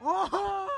Oh!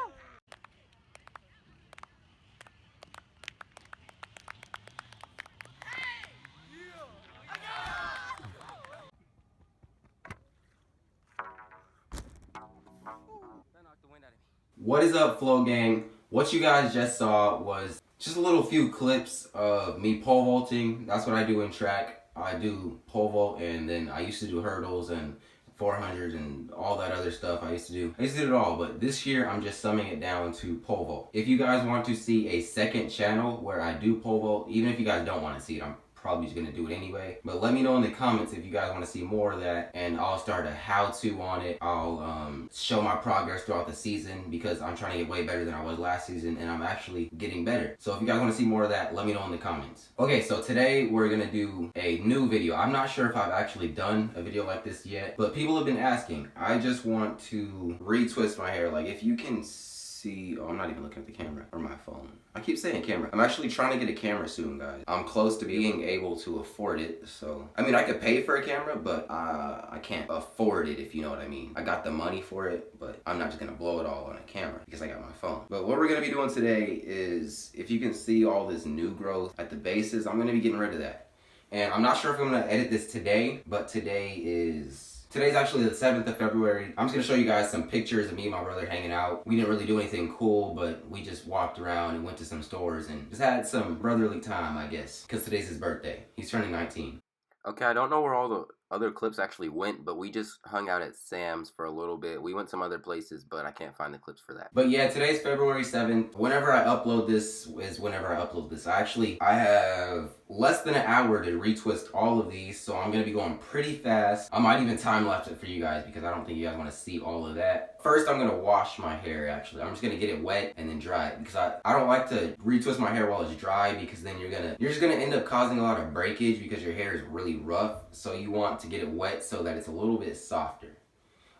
What is up, Flow Gang? What you guys just saw was just a little few clips of me pole vaulting. That's what I do in track. I do pole vault, and then I used to do hurdles and 400 and all that other stuff I used to do it all, but this year I'm just summing it down to pole vault. If you guys want to see a second channel where I do pole vault, even if you guys don't want to see it, I'm probably just gonna do it anyway, but let me know in the comments if you guys want to see more of that, and I'll start a how-to on it. I'll show my progress throughout the season, because I'm trying to get way better than I was last season, and I'm actually getting better. So if you guys want to see more of that, let me know in the comments. Okay, so today we're gonna do a new video. I'm not sure if I've actually done a video like this yet, but people have been asking. I just want to retwist my hair. Like, if you can see, oh, I'm not even looking at the camera or my phone. I keep saying camera. I'm actually trying to get a camera soon, guys. I'm close to being able to afford it. So, I mean, I could pay for a camera, but I can't afford it, if you know what I mean. I got the money for it, but I'm not just gonna blow it all on a camera because I got my phone. But what we're gonna be doing today is, if you can see all this new growth at the bases, I'm gonna be getting rid of that. And I'm not sure if I'm gonna edit this today, but today's actually the 7th of February. I'm just gonna show you guys some pictures of me and my brother hanging out. We didn't really do anything cool, but we just walked around and went to some stores and just had some brotherly time, I guess, because today's his birthday. He's turning 19. Okay, I don't know where all the other clips actually went, but we just hung out at Sam's for a little bit. We went some other places, but I can't find the clips for that. But yeah, today's February 7th. Whenever I upload this is whenever I upload this. I have less than an hour to retwist all of these, so I'm gonna be going pretty fast. I might even time lapse it for you guys because I don't think you guys want to see all of that. First, I'm gonna wash my hair. Actually, I'm just gonna get it wet and then dry it, because I don't like to retwist my hair while it's dry, because then you're just gonna end up causing a lot of breakage because your hair is really rough. So you want to get it wet so that it's a little bit softer.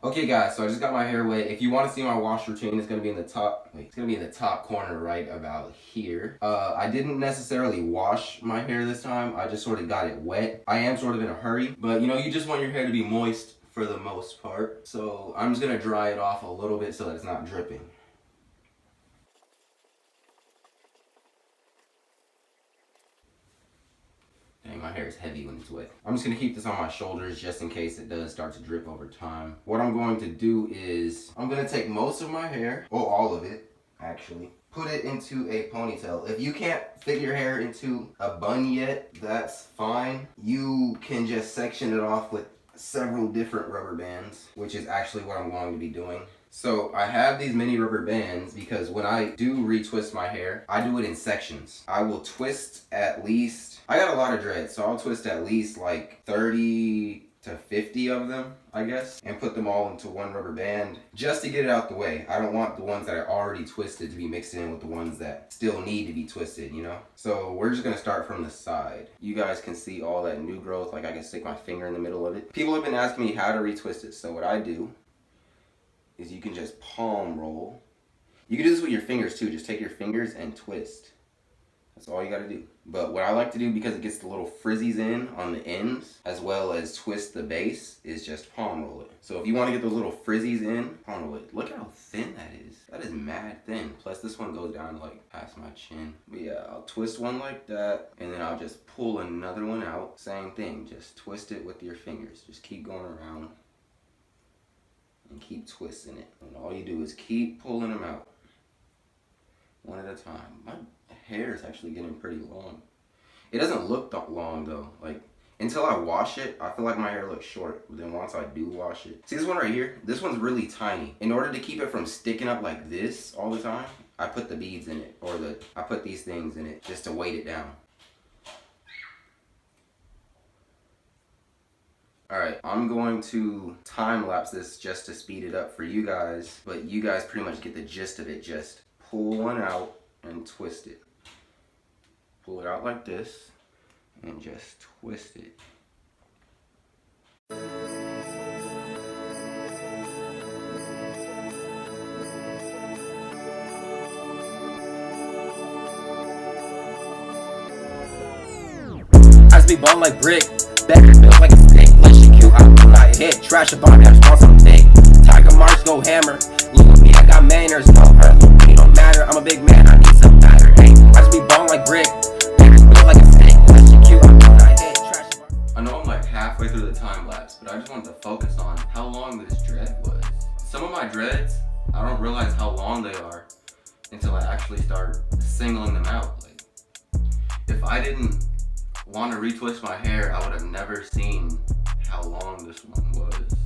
Okay, guys, so I just got my hair wet. If you want to see my wash routine, it's gonna be in the top. It's gonna be in the top corner right about here. I didn't necessarily wash my hair this time. I just sort of got it wet. I am sort of in a hurry, but you know, you just want your hair to be moist for the most part. So I'm just gonna dry it off a little bit so that it's not dripping. Dang, my hair is heavy when it's wet. I'm just gonna keep this on my shoulders just in case it does start to drip over time. What I'm going to do is, I'm gonna take most of my hair, well, all of it, actually, put it into a ponytail. If you can't fit your hair into a bun yet, that's fine. You can just section it off with several different rubber bands, which is actually what I'm going to be doing. So I have these mini rubber bands because when I do retwist my hair, I do it in sections. I will twist at least, I got a lot of dreads, so I'll twist at least like 30 to 50 of them, I guess, and put them all into one rubber band just to get it out the way. I don't want the ones that are already twisted to be mixed in with the ones that still need to be twisted, you know? So we're just gonna start from the side. You guys can see all that new growth. Like, I can stick my finger in the middle of it. People have been asking me how to retwist it, so what I do is you can just palm roll. You can do this with your fingers too. Just take your fingers and twist. That's all you gotta do. But what I like to do, because it gets the little frizzies in on the ends, as well as twist the base, is just palm roll it. So if you want to get those little frizzies in, palm roll it. Look how thin that is. That is mad thin. Plus this one goes down like past my chin. But yeah, I'll twist one like that, and then I'll just pull another one out. Same thing, just twist it with your fingers. Just keep going around and keep twisting it. And all you do is keep pulling them out one at a time. My hair is actually getting pretty long. It doesn't look that long though. Like, until I wash it, I feel like my hair looks short. But then once I do wash it, see this one right here? This one's really tiny. In order to keep it from sticking up like this all the time, I put the beads in it, or I put these things in it just to weight it down. Alright, I'm going to time lapse this just to speed it up for you guys, but you guys pretty much get the gist of it. Just pull one out and twist it. Pull it out like this and just twist it. I be ballin' like brick, back built like a stick. Like she cute, I do not hit. Trash a bomb, I just want some dick. Tiger Marks go hammer. Look at me, I I got manners, no hurt. It don't matter, I'm a big man, I need some batter. Hey, I just be ballin' like brick. Bitches built like a stick. That shit cute, I'm doing I hit trash. I know I'm like halfway through the time lapse, but I just wanted to focus on how long this dread was. Some of my dreads, I don't realize how long they are until I actually start singling them out. Like, if I didn't want to retwist my hair, I would have never seen how long this one was.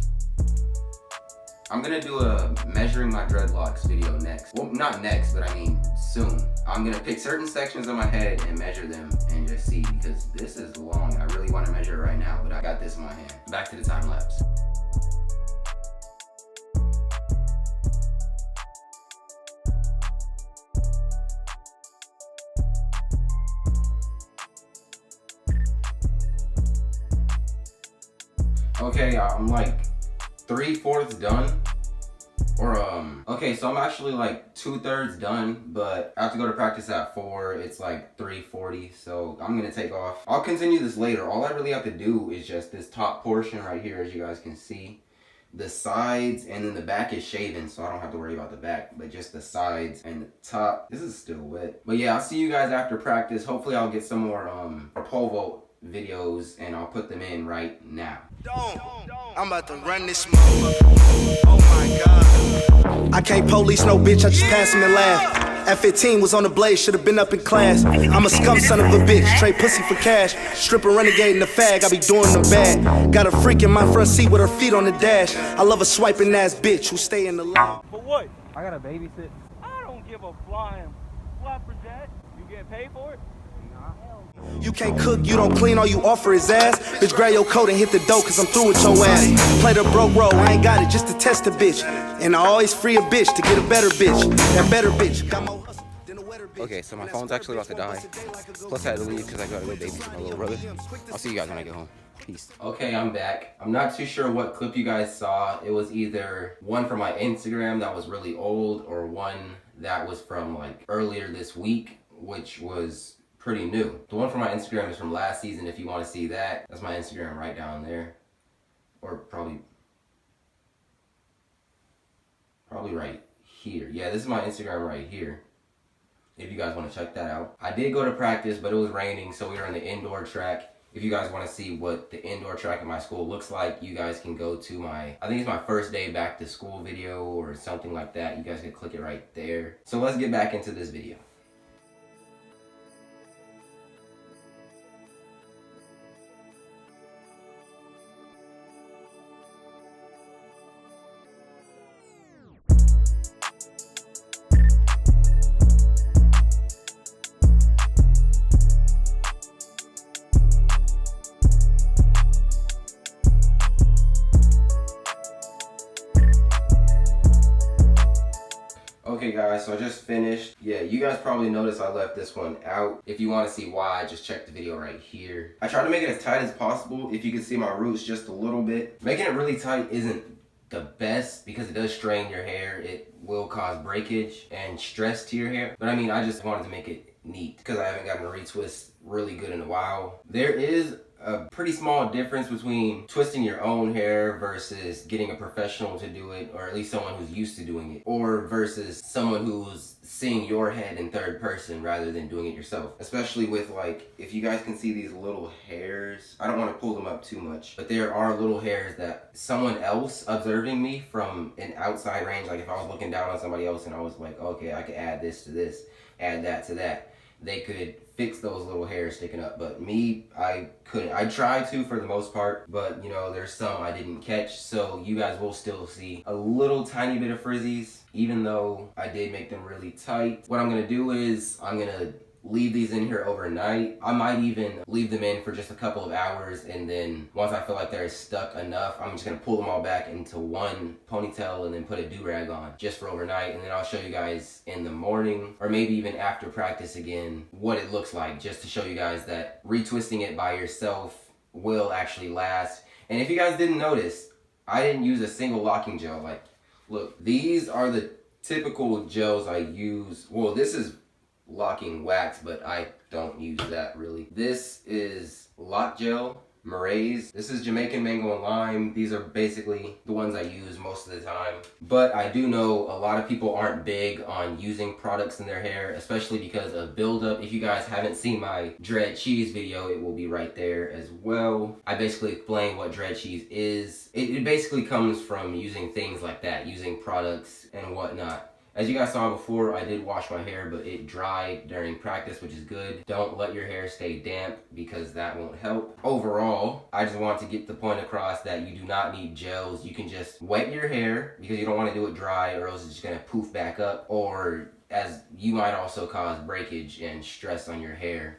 I'm gonna do a measuring my dreadlocks video next. Well, not next, but I mean soon. I'm gonna pick certain sections of my head and measure them and just see, because this is long. I really want to measure it right now, but I got this in my hand. Back to the time lapse. Okay, I'm like 3/4 done. Okay, so I'm actually like 2/3 done, but I have to go to practice at 4. It's like 3:40, so I'm gonna take off. I'll continue this later. All I really have to do is just this top portion right here, as you guys can see. The sides and then the back is shaven, so I don't have to worry about the back, but just the sides and the top. This is still wet. But yeah, I'll see you guys after practice. Hopefully I'll get some more pole vault videos and I'll put them in right now. I'm about to run this motherfucker. Oh my god. I can't police no bitch, I just pass him and laugh. At 15 was on the blade, should've been up in class. I'm a scum son of a bitch, trade pussy for cash. Stripper, renegade, and the fag, I be doing the bad. Got a freak in my front seat with her feet on the dash. I love a swiping ass bitch who stay in the line. For what? I gotta babysit. I don't give a flying flapper, Jack. You get paid for it? You can't cook, you don't clean, all you offer is ass. Bitch, grab your coat and hit the dough, cause I'm through with your ass. Play the broke role, I ain't got it just to test a bitch. And I always free a bitch to get a better bitch. That better bitch got more hustle than a wetter bitch. Okay, so my phone's actually about to die. Plus I had to leave because I gotta go babysit my little brother. I'll see you guys when I get home. Peace. Okay, I'm back. I'm not too sure what clip you guys saw. It was either one from my Instagram that was really old, or one that was from like earlier this week, which was pretty new. The one from my Instagram is from last season. If you want to see that, that's my Instagram right down there, or probably right here. Yeah, this is my Instagram right here, if you guys want to check that out. I did go to practice, but it was raining, so we were on the indoor track. If you guys want to see what the indoor track at my school looks like, you guys can go to my, I think it's my first day back to school video or something like that. You guys can click it right there. So let's get back into this video. Okay guys, so I just finished. Yeah, you guys probably noticed I left this one out. If you want to see why, just check the video right here. I try to make it as tight as possible. If you can see my roots just a little bit. Making it really tight isn't the best because it does strain your hair. It will cause breakage and stress to your hair. But I mean, I just wanted to make it neat because I haven't gotten a retwist really good in a while. There is a pretty small difference between twisting your own hair versus getting a professional to do it, or at least someone who's used to doing it, or versus someone who's seeing your head in third person rather than doing it yourself. Especially with, like, if you guys can see these little hairs, I don't want to pull them up too much, but there are little hairs that someone else observing me from an outside range, like if I was looking down on somebody else and I was like, okay, I could add this to this, add that to that, they could fix those little hairs sticking up. But me, I couldn't. I tried to for the most part, but you know, there's some I didn't catch, so you guys will still see a little tiny bit of frizzies, even though I did make them really tight. What I'm gonna do is I'm gonna leave these in here overnight. I might even leave them in for just a couple of hours, and then once I feel like they're stuck enough, I'm just gonna pull them all back into one ponytail and then put a do-rag on just for overnight, and then I'll show you guys in the morning, or maybe even after practice again, what it looks like, just to show you guys that retwisting it by yourself will actually last. And if you guys didn't notice, I didn't use a single locking gel. Like, look, these are the typical gels I use. Well, this is locking wax, but I don't use that really. This is lock gel, meringues. This is Jamaican mango and lime. These are basically the ones I use most of the time. But I do know a lot of people aren't big on using products in their hair, especially because of buildup. If you guys haven't seen my dread cheese video, it will be right there as well. I basically explain what dread cheese is. It basically comes from using things like that, using products and whatnot. As you guys saw before, I did wash my hair, but it dried during practice, which is good. Don't let your hair stay damp because that won't help. Overall, I just want to get the point across that you do not need gels. You can just wet your hair because you don't want to do it dry or else it's just going to poof back up. Or as you might also cause breakage and stress on your hair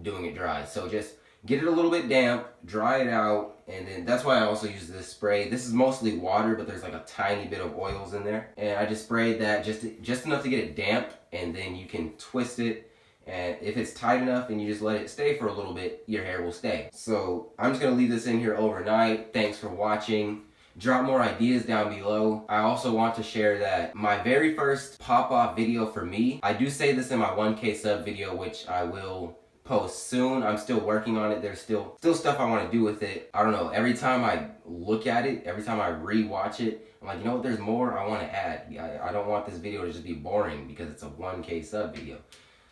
doing it dry. So just get it a little bit damp, dry it out, and then that's why I also use this spray. This is mostly water, but there's like a tiny bit of oils in there. And I just sprayed that just enough to get it damp, and then you can twist it. And if it's tight enough and you just let it stay for a little bit, your hair will stay. So I'm just gonna leave this in here overnight. Thanks for watching. Drop more ideas down below. I also want to share that my very first pop-off video for me, I do say this in my 1K sub video, which I will post soon. I'm still working on it. There's still stuff I want to do with it. I don't know. Every time I look at it, every time I rewatch it, I'm like, you know what? There's more I want to add. I don't want this video to just be boring because it's a 1K sub video.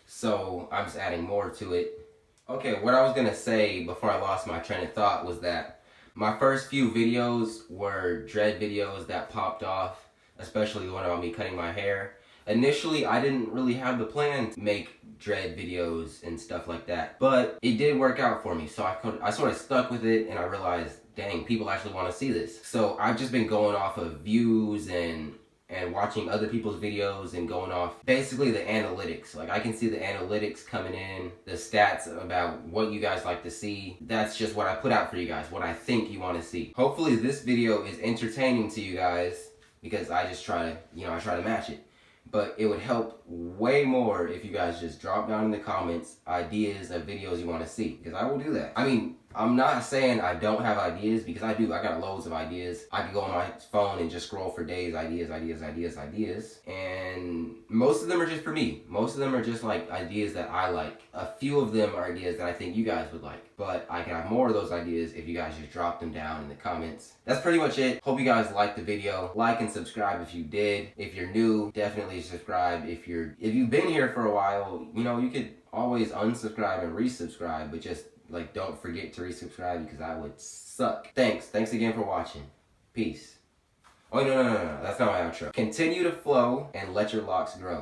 So I'm just adding more to it. Okay, what I was gonna say before I lost my train of thought was that my first few videos were dread videos that popped off, especially the one about me cutting my hair. Initially, I didn't really have the plan to make dread videos and stuff like that, but it did work out for me. So I sort of stuck with it, and I realized, dang, people actually want to see this. So I've just been going off of views and watching other people's videos and going off basically the analytics. Like I can see the analytics coming in, the stats about what you guys like to see. That's just what I put out for you guys, what I think you want to see. Hopefully this video is entertaining to you guys because I just try to match it. But it would help way more if you guys just drop down in the comments ideas of videos you want to see, because I will do that. I mean, I'm not saying I don't have ideas, because I do. I got loads of ideas. I could go on my phone and just scroll for days, ideas. And most of them are just for me. Most of them are just like ideas that I like. A few of them are ideas that I think you guys would like. But I can have more of those ideas if you guys just drop them down in the comments. That's pretty much it. Hope you guys liked the video. Like and subscribe if you did. If you're new, definitely subscribe. If you've been here for a while, you know, you could always unsubscribe and resubscribe, but just like don't forget to resubscribe because that would suck. Thanks again for watching. Peace. Oh no, that's not my outro. Continue to flow and let your locks grow.